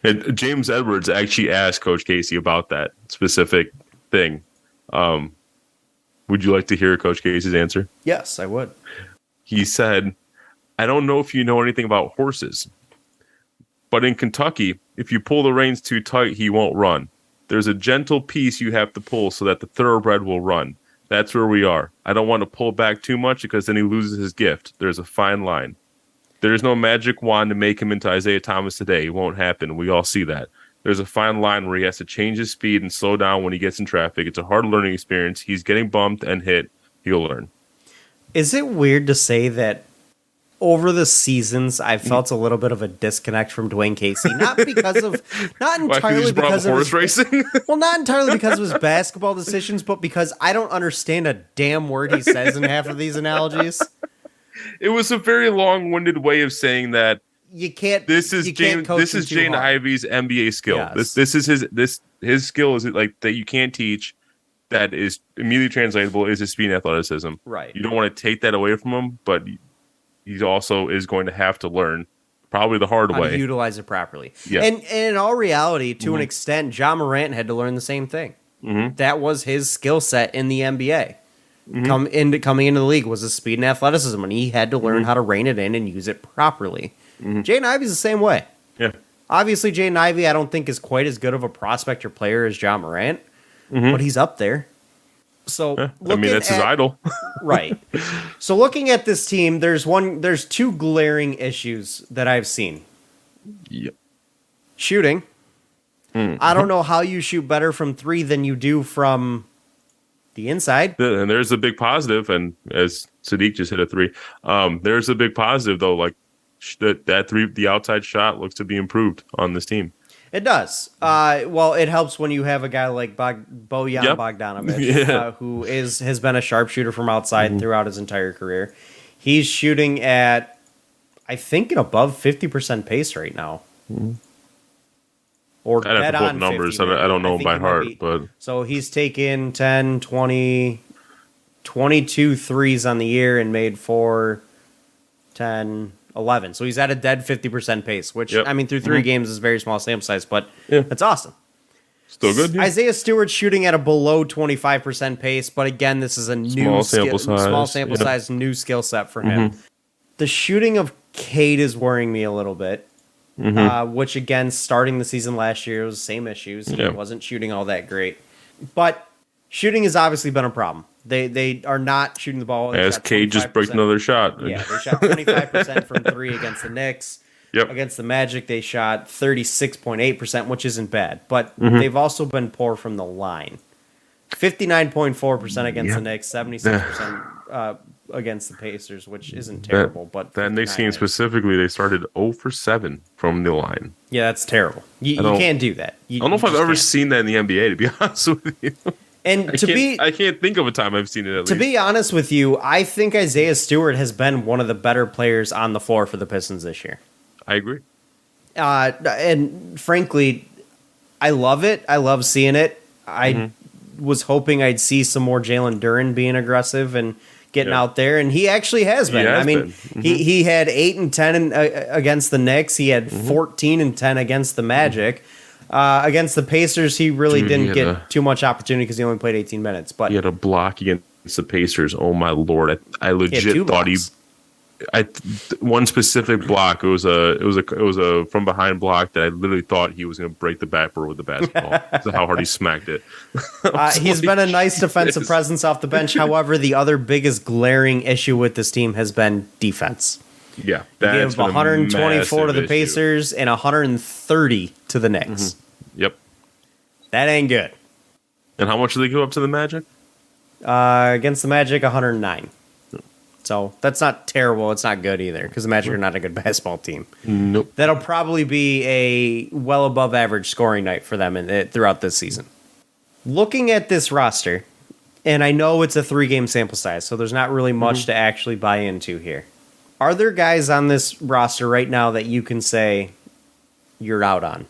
And James Edwards actually asked Coach Casey about that specific thing. Would you like to hear Coach Casey's answer? Yes, I would. He said, "I don't know if you know anything about horses, but in Kentucky, if you pull the reins too tight, he won't run. There's a gentle piece you have to pull so that the thoroughbred will run. That's where we are. I don't want to pull back too much because then he loses his gift. There's a fine line. There's no magic wand to make him into Isaiah Thomas today. It won't happen. We all see that. There's a fine line where he has to change his speed and slow down when he gets in traffic. It's a hard learning experience. He's getting bumped and hit. He'll learn." Is it weird to say that over the seasons I've felt a little bit of a disconnect from Dwayne Casey? Not entirely because of horse racing. Well, not entirely because of his basketball decisions, but because I don't understand a damn word he says in half of these analogies. It was a very long-winded way of saying that you can't. This is Jane Ivey's NBA skill. Yes. This is his skill is like that you can't teach. That is immediately translatable is his speed and athleticism. Right. You don't want to take that away from him, but he also is going to have to learn probably the hard way to utilize it properly. Yeah. And in all reality, to an extent, Ja Morant had to learn the same thing. That was his skill set in the NBA. Coming into the league was his speed and athleticism, and he had to learn how to rein it in and use it properly. Jaden Ivey's the same way. Yeah. Obviously, Jaden Ivey I don't think is quite as good of a prospect or player as Ja Morant, but he's up there. So that's his idol. Right. So looking at this team, there's 2 glaring issues that I've seen. Yep. Shooting. I don't know how you shoot better from 3 than you do from the inside. And there's a big positive, and as Sadiq just hit a 3, there's a big positive though. Like that 3, the outside shot looks to be improved on this team. It does. Well, it helps when you have a guy like Bojan Bogdanovic, who has been a sharpshooter from outside throughout his entire career. He's shooting at, I think, an above 50% pace right now. Or I'd have to pull up numbers. I don't know by heart. But so he's taken 10, 20, 22 threes on the year and made 4, 10, 11. So he's at a dead 50% pace, which, I mean, through 3 games is a very small sample size, but that's awesome. Still good. Yeah. Isaiah Stewart's shooting at a below 25% pace, but again, this is a small sample size, new skill set for him. The shooting of Cade is worrying me a little bit. which again, starting the season last year, was the same issues. He wasn't shooting all that great. But shooting has obviously been a problem. They are not shooting the ball. As Cade just breaks another shot. Yeah, they shot 25% from 3 against the Knicks. Yep. Against the Magic, they shot 36.8%, which isn't bad. But they've also been poor from the line. 59.4% against the Knicks, 76% against the Pacers, which isn't terrible. But that Knicks game specifically, they started 0 for 7 from the line. Yeah, that's terrible. You can't do that. I don't know if I've ever seen that in the NBA, to be honest with you. And I can't think of a time I've seen it. To be honest with you, I think Isaiah Stewart has been one of the better players on the floor for the Pistons this year. I agree. And frankly, I love it. I love seeing it. I was hoping I'd see some more Jalen Duren being aggressive and getting out there, and he actually has been. He had 8 and 10 against the Knicks. He had 14 and 10 against the Magic. Against the Pacers, he really didn't get too much opportunity because he only played 18 minutes. But he had a block against the Pacers. Oh my lord! I legit thought one specific block. It was a from behind block that I literally thought he was going to break the backboard with the basketball. That's how hard he smacked it. He's been a nice defensive presence off the bench. However, the other biggest glaring issue with this team has been defense. Yeah, he gave 124 to the Pacers and 130 to the Knicks. Yep, that ain't good. And how much did they give up to the Magic? Against the Magic, 109. So that's not terrible. It's not good either because the Magic are not a good basketball team. Nope. That'll probably be a well above average scoring night for them throughout this season. Looking at this roster, and I know it's a 3-game sample size, so there's not really much to actually buy into here. Are there guys on this roster right now that you can say you're out on?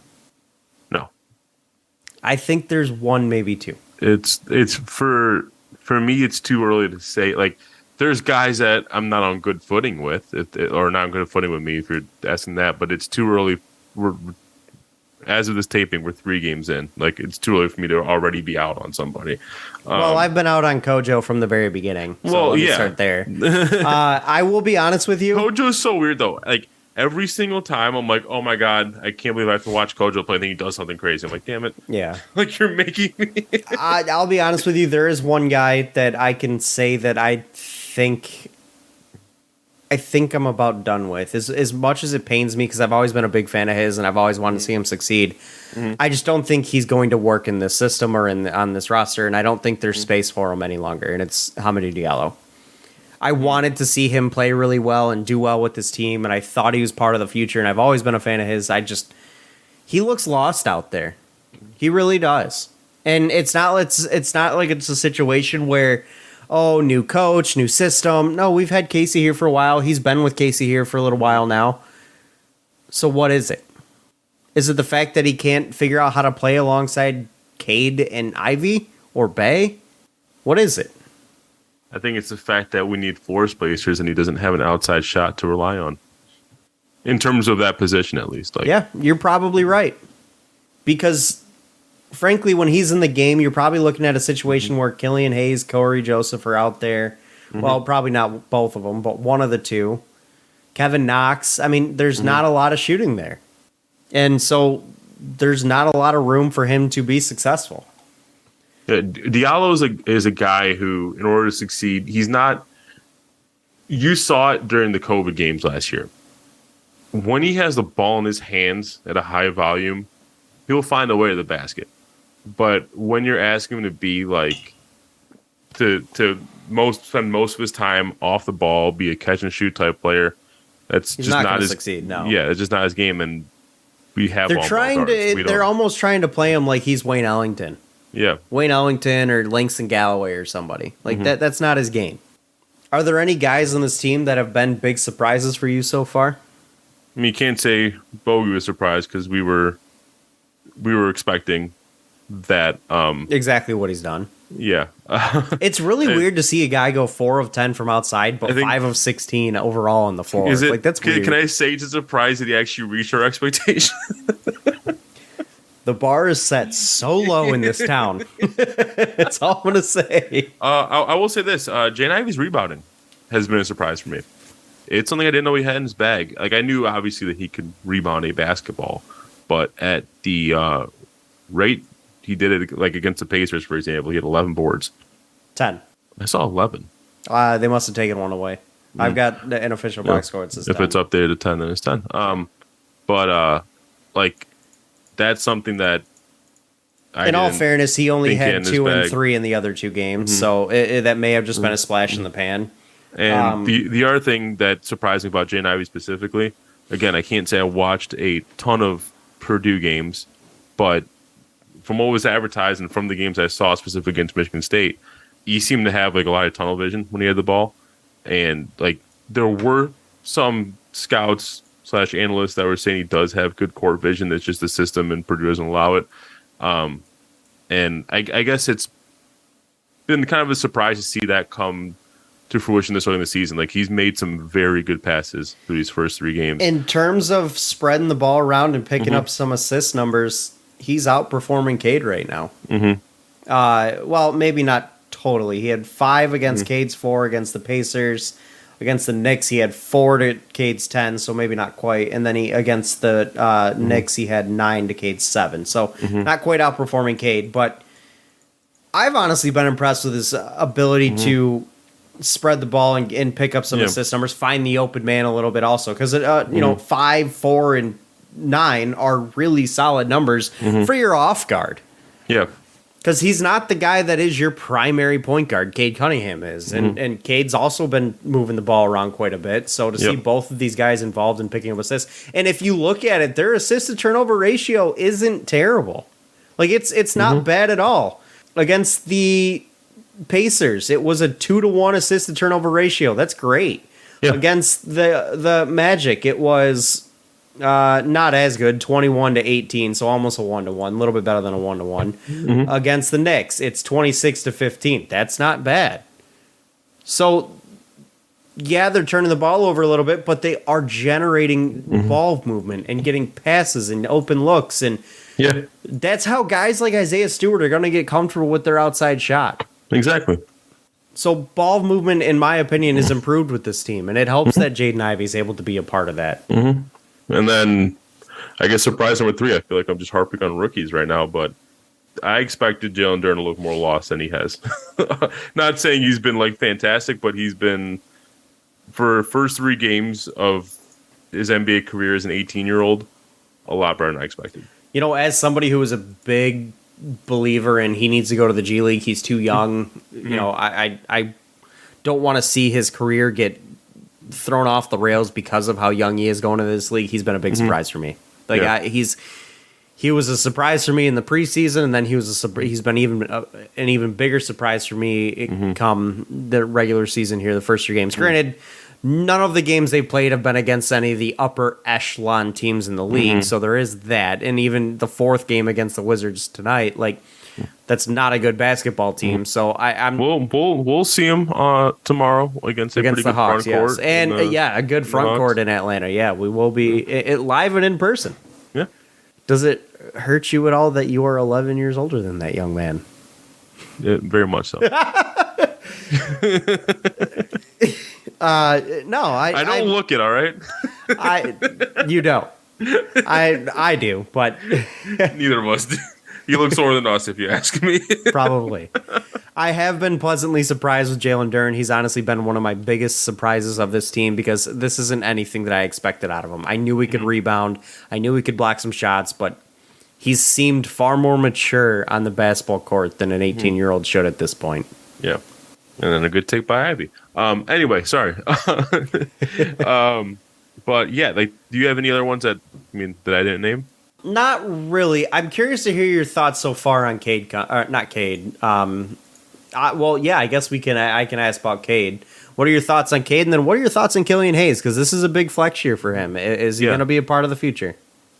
No. I think there's one, maybe two. It's for me, it's too early to say. Like, there's guys that I'm not on good footing with, or not on good footing with me if you're asking that, but it's too early. As of this taping, we're 3 games in. Like, it's too early for me to already be out on somebody. Well, I've been out on Kojo from the very beginning. So let me start there. I will be honest with you. Kojo is so weird, though. Like, every single time, I'm like, oh my God, I can't believe I have to watch Kojo play. I think he does something crazy. I'm like, damn it. Yeah. Like, you're making me. I'll be honest with you. There is one guy that I can say that I think I'm about done with. As much as it pains me, because I've always been a big fan of his and I've always wanted to see him succeed, I just don't think he's going to work in this system or on this roster, and I don't think there's space for him any longer, and it's Hamidou Diallo. I wanted to see him play really well and do well with this team, and I thought he was part of the future, and I've always been a fan of his. He looks lost out there. He really does. And it's not like it's a situation where, oh, new coach, new system. No, we've had Casey here for a while. He's been with Casey here for a little while now. So what is it? Is it the fact that he can't figure out how to play alongside Cade and Ivy or Bay? What is it? I think it's the fact that we need floor spacers and he doesn't have an outside shot to rely on. In terms of that position, at least. Yeah, you're probably right. Because frankly, when he's in the game, you're probably looking at a situation where Killian Hayes, Corey Joseph are out there. Well, probably not both of them, but one of the two. Kevin Knox. I mean, there's not a lot of shooting there. And so there's not a lot of room for him to be successful. Yeah, Diallo is a guy who, in order to succeed, he's not... You saw it during the COVID games last year. When he has the ball in his hands at a high volume, he'll find a way to the basket. But when you're asking him to be like to spend most of his time off the ball, be a catch and shoot type player, he's not his succeed. No, yeah, it's just not his game. And we have they're almost trying to play him like he's Wayne Ellington. Yeah, Wayne Ellington or Langston Galloway or somebody like that. That's not his game. Are there any guys on this team that have been big surprises for you so far? I mean, you can't say Bogey was surprised because we were expecting that. Exactly what he's done. Yeah. It's really weird to see a guy go 4 of 10 from outside, but 5 of 16 overall on the floor. That's weird. Can I say it's a surprise that he actually reached our expectations? The bar is set so low in this town. That's all I'm going to say. I will say this. Jane Ivey's rebounding has been a surprise for me. it's something I didn't know he had in his bag. Like I knew obviously that he could rebound a basketball, but at the rate he did it, like against the Pacers, for example, he had 11 boards. 10. I saw 11. They must have taken one away. I've got the unofficial box score. It says if 10. it's updated to 10, then it's 10. But like that's something that. In all fairness, he only had 2 and 3 in the other 2 games, so that may have just been a splash in the pan. And the other thing that surprised me about Jaden Ivey specifically, again, I can't say I watched a ton of Purdue games, but from what was advertised and from the games I saw specifically against Michigan State, he seemed to have like a lot of tunnel vision when he had the ball. And like there were some scouts / analysts that were saying he does have good court vision. It's just the system and Purdue doesn't allow it. And I guess it's been kind of a surprise to see that come to fruition this early in the season. Like he's made some very good passes through these first 3 games. In terms of spreading the ball around and picking up some assist numbers, he's outperforming Cade right now. Well, maybe not totally. He had 5 against Cade's 4 against the Pacers. Against the Knicks, he had 4 to Cade's 10, so maybe not quite. And then he against the Knicks, he had 9 to Cade's 7. So not quite outperforming Cade, but I've honestly been impressed with his ability to spread the ball and pick up some assist numbers, find the open man a little bit also. Because, 5, 4, and 9 are really solid numbers for your off guard. Yeah. Because he's not the guy that is your primary point guard. Cade Cunningham is. And Cade's also been moving the ball around quite a bit. So to see both of these guys involved in picking up assists. And if you look at it, their assist-to-turnover ratio isn't terrible. Like, it's not bad at all. Against the Pacers, it was a 2-to-1 assist-to-turnover ratio. That's great. Yeah. Against the Magic, it was... not as good, 21-18, so almost a 1-to-1, a little bit better than a 1-to-1. Against the Knicks, it's 26-15. That's not bad. So, yeah, they're turning the ball over a little bit, but they are generating ball movement and getting passes and open looks, and that's how guys like Isaiah Stewart are going to get comfortable with their outside shot. Exactly. So ball movement, in my opinion, is improved with this team, and it helps that Jaden Ivey is able to be a part of that. And then, I guess surprise number 3, I feel like I'm just harping on rookies right now, but I expected Jalen Duren to look more lost than he has. Not saying he's been, like, fantastic, but he's been, for first 3 games of his NBA career as an 18-year-old, a lot better than I expected. You know, as somebody who was a big believer in he needs to go to the G League, he's too young, you know, I don't want to see his career get thrown off the rails because of how young he is going into this league. He's been a big surprise for me. Like he was a surprise for me in the preseason, and then he's been an even bigger surprise for me come the regular season here, the first 3 games. Granted, none of the games they played have been against any of the upper echelon teams in the league, so there is that. And even the 4th game against the Wizards tonight, like, that's not a good basketball team. So we'll see him tomorrow against a pretty the good Hawks, front court. And a good front court in Atlanta. Yeah, we will be live and in person. Yeah. Does it hurt you at all that you are 11 years older than that young man? Yeah, very much so. No, I don't look it. All right. You don't. I do, but neither of us do. He looks older than us, if you ask me. Probably. I have been pleasantly surprised with Jalen Duren. He's honestly been one of my biggest surprises of this team because this isn't anything that I expected out of him. I knew he could rebound. I knew he could block some shots, but he's seemed far more mature on the basketball court than an 18-year-old should at this point. Yeah. And then a good take by Ivy. Anyway, sorry. But yeah, like, do you have any other ones that I didn't name? Not really. I'm curious to hear your thoughts so far on Cade. Not Cade. I guess I can ask about Cade. What are your thoughts on Cade? And then what are your thoughts on Killian Hayes? Because this is a big flex year for him. Is he going to be a part of the future?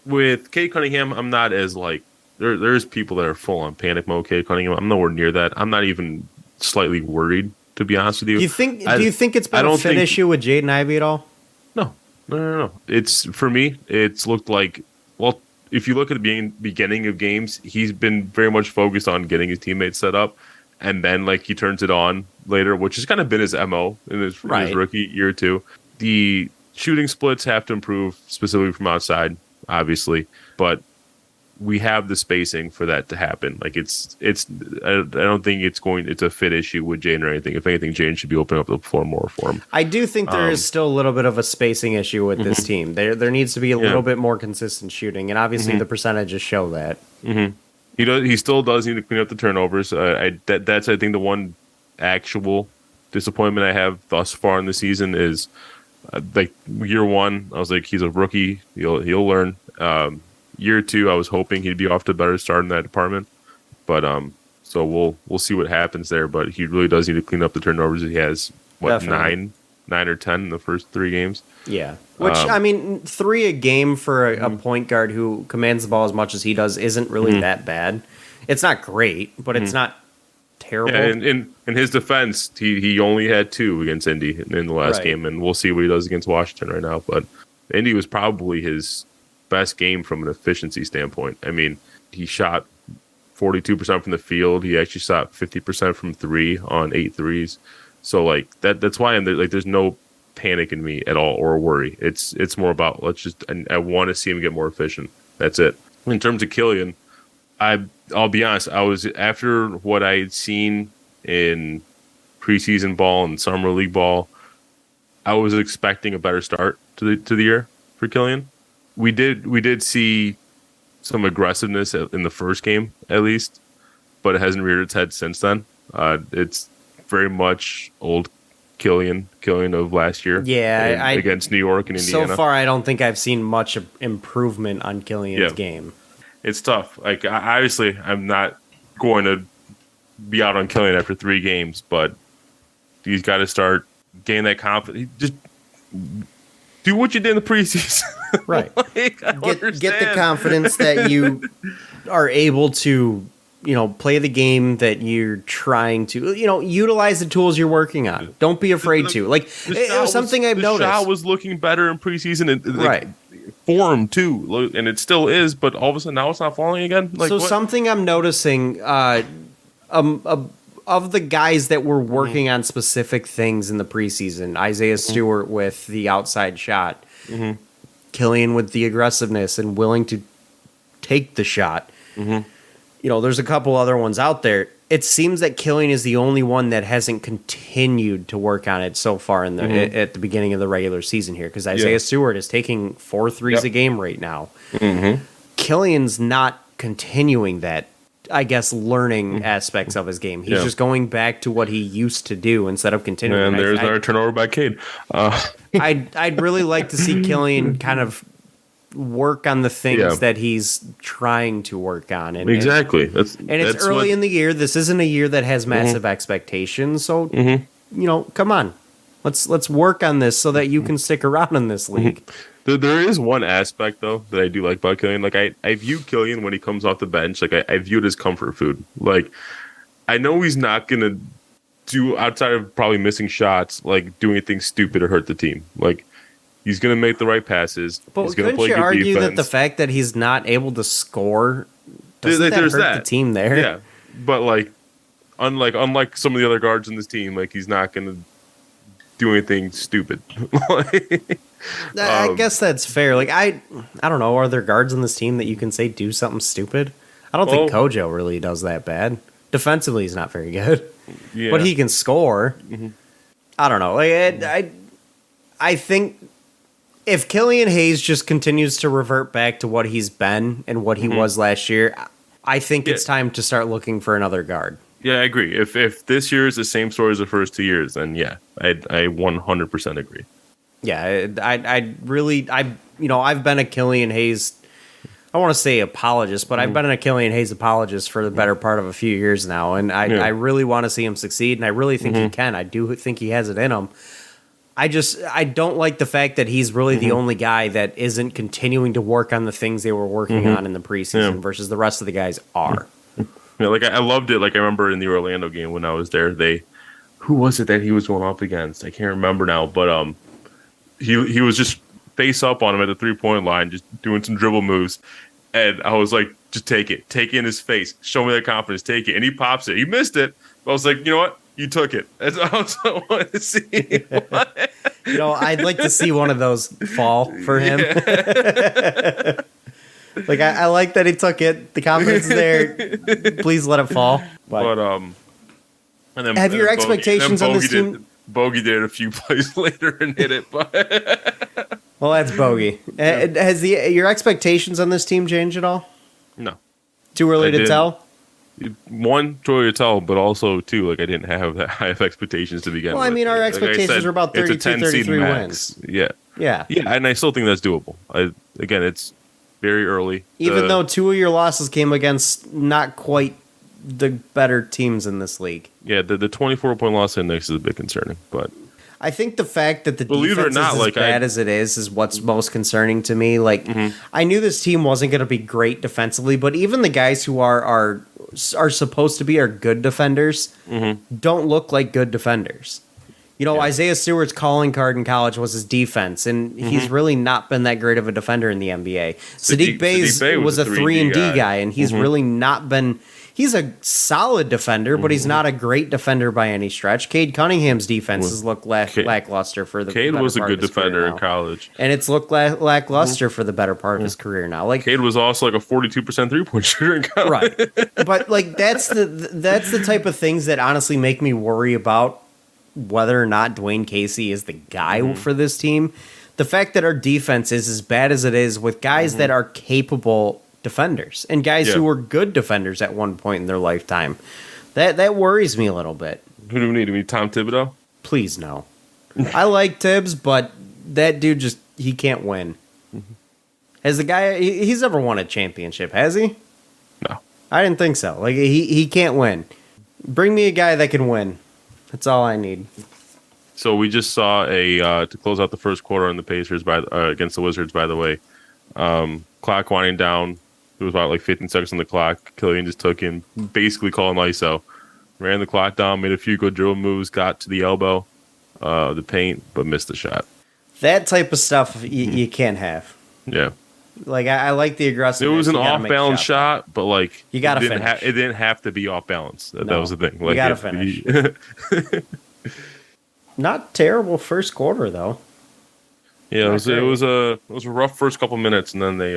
With Cade Cunningham, I'm not as like... There's people that are full on panic mode Cade Cunningham. I'm nowhere near that. I'm not even slightly worried, to be honest with you. Do you think it's been a fit issue with Jaden Ivey at all? No. It's, for me, it's looked like... Well, if you look at the beginning of games, he's been very much focused on getting his teammates set up, and then like he turns it on later, which has kind of been his MO in his rookie year or 2. the shooting splits have to improve, specifically from outside, obviously, but we have the spacing for that to happen. Like I don't think it's a fit issue with Jaden or anything. If anything, Jaden should be opening up the floor more for him. I do think there is still a little bit of a spacing issue with this team. There needs to be a little bit more consistent shooting, and obviously the percentages show that. He still does need to clean up the turnovers. That's I think the one actual disappointment I have thus far in the season is like year one. I was like, he's a rookie. He'll learn. Year two, I was hoping he'd be off to a better start in that department, but so we'll see what happens there. But he really does need to clean up the turnovers. He has nine or 10 in the first 3 games. Yeah, which I mean, 3 a game for a point guard who commands the ball as much as he does isn't really that bad. It's not great, but it's not terrible. Yeah, and in his defense, he only had 2 against Indy in the last game, and we'll see what he does against Washington right now. But Indy was probably his best game from an efficiency standpoint. I mean, he shot 42% from the field. He actually shot 50% from 3 on 8 threes. So like that's why I'm there, like there's no panic in me at all or worry. It's more about I want to see him get more efficient. That's it. In terms of Killian, I'll be honest, I was after what I had seen in preseason ball and summer league ball, I was expecting a better start to the year for Killian. We did see some aggressiveness in the first game, at least, but it hasn't reared its head since then. It's very much old Killian of last year. Yeah, against New York and Indiana. So far, I don't think I've seen much improvement on Killian's game. It's tough. Like, obviously, I'm not going to be out on Killian after 3 games, but he's got to start gaining that confidence. Just do what you did in the preseason. Right. Get the confidence that you are able to, play the game that you're trying to, utilize the tools you're working on. Don't be afraid to. Like, it was something I've noticed. The shot was looking better in preseason. And, form, too. And it still is, but all of a sudden now it's not falling again. Like, so something I'm noticing of the guys that were working on specific things in the preseason, Isaiah Stewart with the outside shot, Killian with the aggressiveness and willing to take the shot. There's a couple other ones out there. It seems that Killian is the only one that hasn't continued to work on it so far in the at the beginning of the regular season here, because Isaiah Stewart is taking 4 threes a game right now. Killian's not continuing that, I guess, learning aspects of his game. He's just going back to what he used to do instead of continuing. And there's our turnover by Cade. I'd really like to see Killian kind of work on the things that he's trying to work on. And exactly. It's early in the year. This isn't a year that has massive expectations. So, come on. Let's work on this so that you can stick around in this league. There is one aspect, though, that I do like about Killian. Like, I view Killian when he comes off the bench, like, I view it as comfort food. Like, I know he's not going to do, outside of probably missing shots, like, do anything stupid or hurt the team. Like, he's going to make the right passes. But he's going to couldn't play you good argue defense. that the fact that he's not able to score doesn't hurt the team there? Yeah, but, like, unlike some of the other guards in this team, like, he's not going to do anything stupid. I guess that's fair. Like, I don't know. Are there guards on this team that you can say do something stupid? I don't think Kojo really does that bad. Defensively, he's not very good, but he can score. I don't know. Like, I think if Killian Hayes just continues to revert back to what he's been and what he was last year, I think it's time to start looking for another guard. Yeah, I agree. If this year is the same story as the first 2 years, then I 100% agree. Yeah, I've been a Killian Hayes, I want to say apologist, but I've been a Killian Hayes apologist for the better part of a few years now, and I really want to see him succeed, and I really think he can. I do think he has it in him. I don't like the fact that he's really the only guy that isn't continuing to work on the things they were working on in the preseason versus the rest of the guys are. Yeah, like I loved it. Like I remember in the Orlando game when I was there, who was it that he was going up against? I can't remember now, but he was just face up on him at the 3-point line, just doing some dribble moves, and I was like, just take it in his face, show me that confidence, take it, and he pops it. He missed it, but I was like, you know what? You took it. That's what I wanted to see. I'd like to see one of those fall for him. Yeah. Like I like that he took it. The confidence is there. Please let it fall. But and then have your expectations on this team? Bogey did a few plays later and hit it, but Well, that's bogey. Has your expectations on this team changed at all? no. Too early to tell? One, too early to tell, but also, two, like I didn't have that high of expectations to begin with. Well, I mean, our Like expectations were about it's a 32, 10 seed 33 max. wins. Yeah. Yeah. Yeah, and I still think that's doable. Again, it's very early. Even though two of your losses came against not quite the better teams in this league. Yeah, the 24-point loss index is a bit concerning, but I think the fact that the Believe it or defense not, is as like, bad as it is what's most concerning to me. Like, I knew this team wasn't going to be great defensively, but even the guys who are supposed to be good defenders don't look like good defenders. Isaiah Stewart's calling card in college was his defense, and he's really not been that great of a defender in the NBA. Sadiq Bey was a 3-and-D guy, and he's really not been. He's a solid defender, but he's not a great defender by any stretch. Cade Cunningham's defenses look lackluster for the. Cade was a good defender in now. College, and it's looked lackluster for the better part of his career now. Like Cade was also like a 42% 3-point shooter in college, right? But like that's the type of things that honestly make me worry about whether or not Dwayne Casey is the guy for this team. The fact that our defense is as bad as it is with guys that are capable defenders and guys who were good defenders at one point in their lifetime, that worries me a little bit. Who do we need? Do we need Tom Thibodeau? Please no. I like Tibbs, but that dude he can't win. Has the guy he's ever won a championship? Has he? No, I didn't think so. Like he can't win. Bring me a guy that can win. That's all I need. So we just saw to close out the first quarter on the Pacers against the Wizards. By the way, clock winding down. It was about like 15 seconds on the clock. Killian just took in, basically calling ISO, ran the clock down, made a few good dribble moves, got to the elbow, the paint, but missed the shot. That type of stuff you can't have. Yeah. Like I like the aggressiveness. It was an off-balance shot, but like you got to finish. It didn't have to be off-balance. That was the thing. Like, you got to finish. Not terrible first quarter though. Yeah, it was a rough first couple minutes, and then they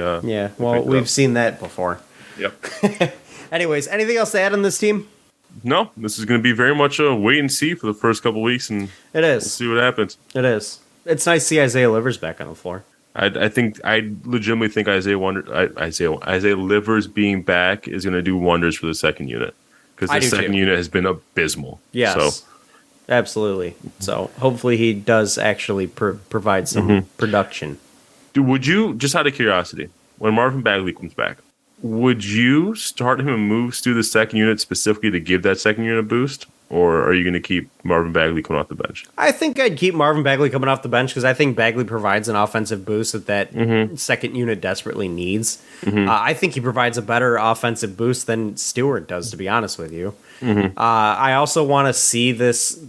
we've seen that before. Yep. Anyways, anything else to add on this team? No, this is going to be very much a wait and see for the first couple weeks, and it is. We'll see what happens. It is. It's nice to see Isaiah Livers back on the floor. I legitimately think Isaiah Livers being back is going to do wonders for the second unit, because the second unit has been abysmal. Yes, so. Absolutely. So hopefully he does actually provide some production. Dude, would you, just out of curiosity, when Marvin Bagley comes back, would you start him and move Stu the second unit specifically to give that second unit a boost? Or are you going to keep Marvin Bagley coming off the bench? I think I'd keep Marvin Bagley coming off the bench because I think Bagley provides an offensive boost that second unit desperately needs. I think he provides a better offensive boost than Stewart does, to be honest with you. I also want to see this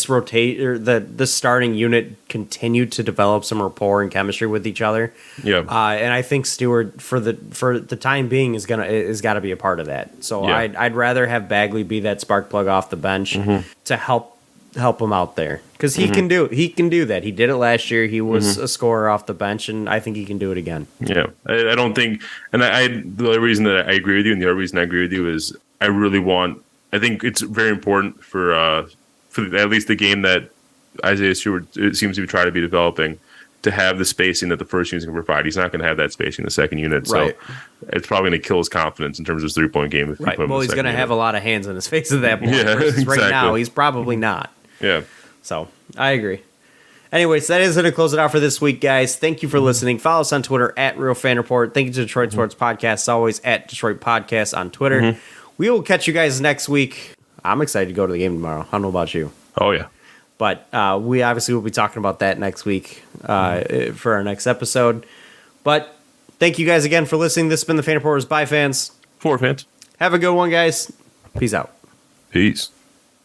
rotate or the starting unit continue to develop some rapport and chemistry with each other. Yeah, and I think Stewart for the time being is got to be a part of that. So I'd rather have Bagley be that spark plug off the bench to help him out there because he can do that. He did it last year. He was a scorer off the bench, and I think he can do it again. Yeah, I don't think, and the other reason that I agree with you, and the other reason I agree with you is I think it's very important for at least the game that Isaiah Stewart seems to be trying to be developing, to have the spacing that the first unit can provide. He's not going to have that spacing in the second unit, so it's probably going to kill his confidence in terms of his 3-point game. If Well, he's going to have a lot of hands in his face at that point. Exactly. Right now, he's probably not. Yeah. So I agree. Anyways, that is going to close it out for this week, guys. Thank you for listening. Follow us on Twitter at RealFanReport. Thank you to Detroit Sports Podcast, as always, at Detroit Podcast on Twitter. We will catch you guys next week. I'm excited to go to the game tomorrow. I don't know about you. Oh, yeah. But we obviously will be talking about that next week for our next episode. But thank you guys again for listening. This has been the Fan Reporters. Bye, fans. For fans. Have a good one, guys. Peace out. Peace.